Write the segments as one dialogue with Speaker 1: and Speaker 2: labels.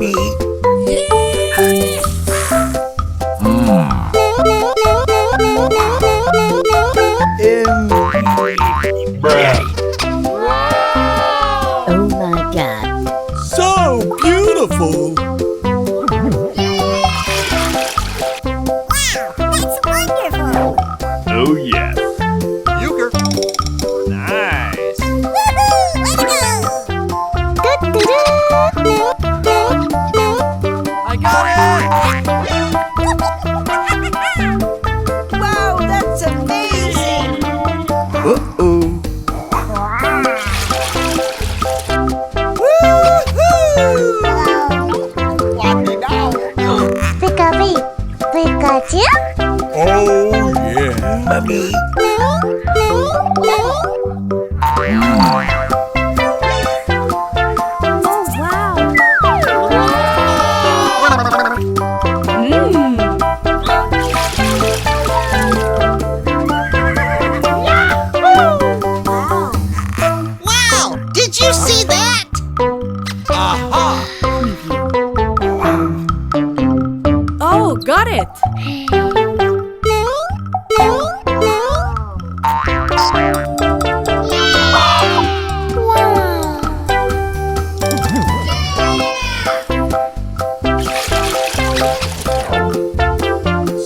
Speaker 1: Mommy.
Speaker 2: Oh my God.
Speaker 3: So beautiful.
Speaker 4: Oh, yes. Euchre. Nice. I got it!
Speaker 5: Wow, that's amazing!
Speaker 1: Uh-oh.
Speaker 2: Pikachu?
Speaker 3: Oh, yeah.
Speaker 1: Mommy.
Speaker 5: Wow! Did you see that?
Speaker 4: Aha!
Speaker 6: Oh, got it!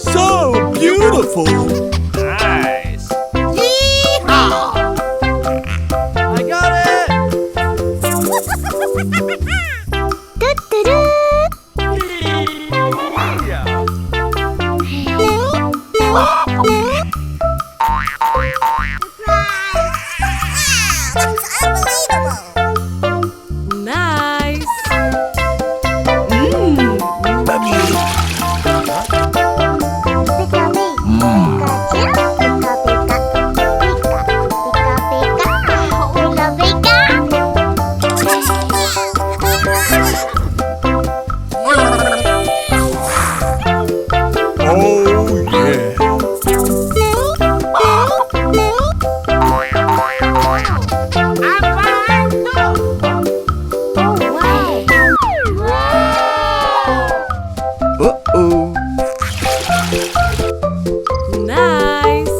Speaker 3: So beautiful.
Speaker 4: Nice.
Speaker 5: Yeehaw!
Speaker 4: I got it! Yeah.
Speaker 6: Nice!
Speaker 3: Oh, yeah.
Speaker 1: Uh-oh.
Speaker 6: Nice!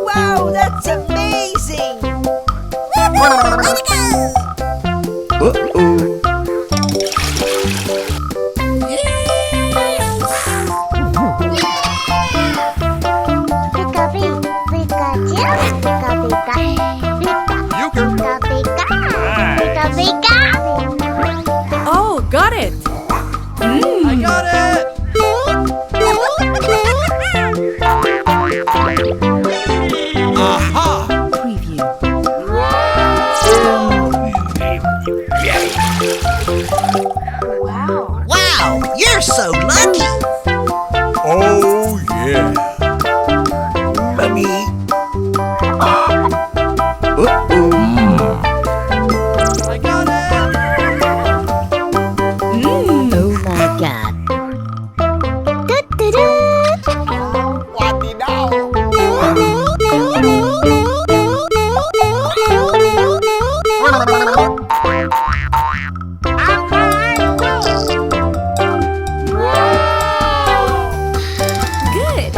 Speaker 5: Wow, that's amazing!
Speaker 1: Uh-oh.
Speaker 4: Euchre. Nice.
Speaker 6: Oh, got it!
Speaker 4: I got it! Aha!
Speaker 5: Wow, you're so lucky!
Speaker 3: Oh, yeah.
Speaker 1: Mommy. Uh-oh.
Speaker 4: I got it!
Speaker 2: Oh my God.
Speaker 6: Good!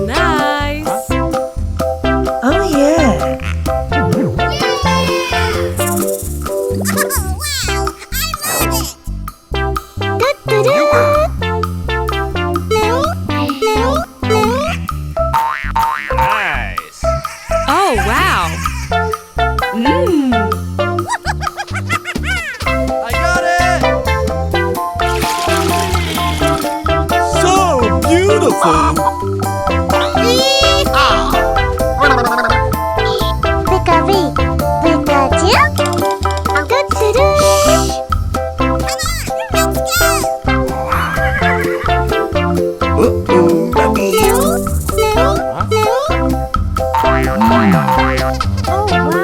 Speaker 6: Nice!
Speaker 5: Oh yeah!
Speaker 4: Nice.
Speaker 6: Oh, wow!
Speaker 4: I got it!
Speaker 3: So beautiful.
Speaker 1: Uh-oh. Mommy.
Speaker 2: Oh wow.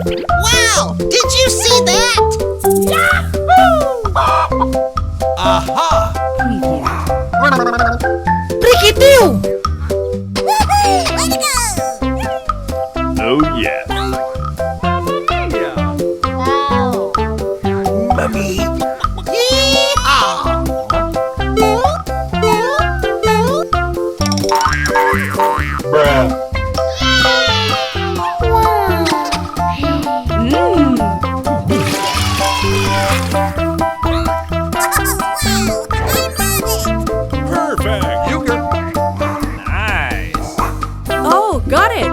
Speaker 5: Wow! Did you see that?
Speaker 3: Aha!
Speaker 5: Priquitiu!
Speaker 4: Oh, yeah.
Speaker 1: Mommy.
Speaker 5: Yeehaw!
Speaker 3: Perfect. You can.
Speaker 4: Nice.
Speaker 6: Oh, got it.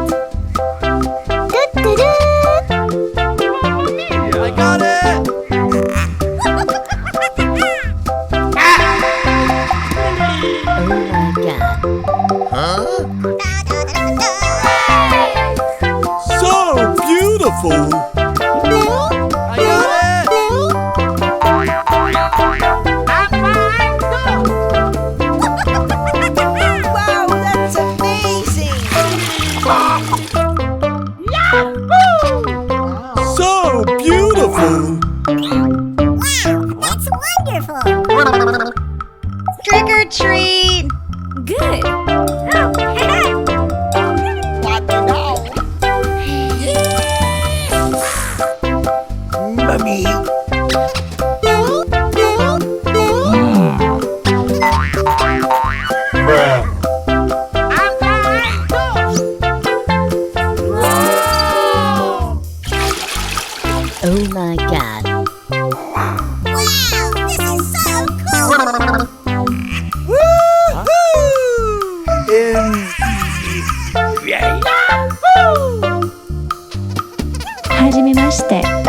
Speaker 4: I got it.
Speaker 2: Oh my god.
Speaker 3: So beautiful.
Speaker 4: I got it.
Speaker 5: Wow, that's amazing!
Speaker 3: So beautiful.
Speaker 2: Trick or treat.
Speaker 6: Good.
Speaker 1: Mommy.
Speaker 2: Oh my god.
Speaker 1: Yeah.
Speaker 7: はじめまして。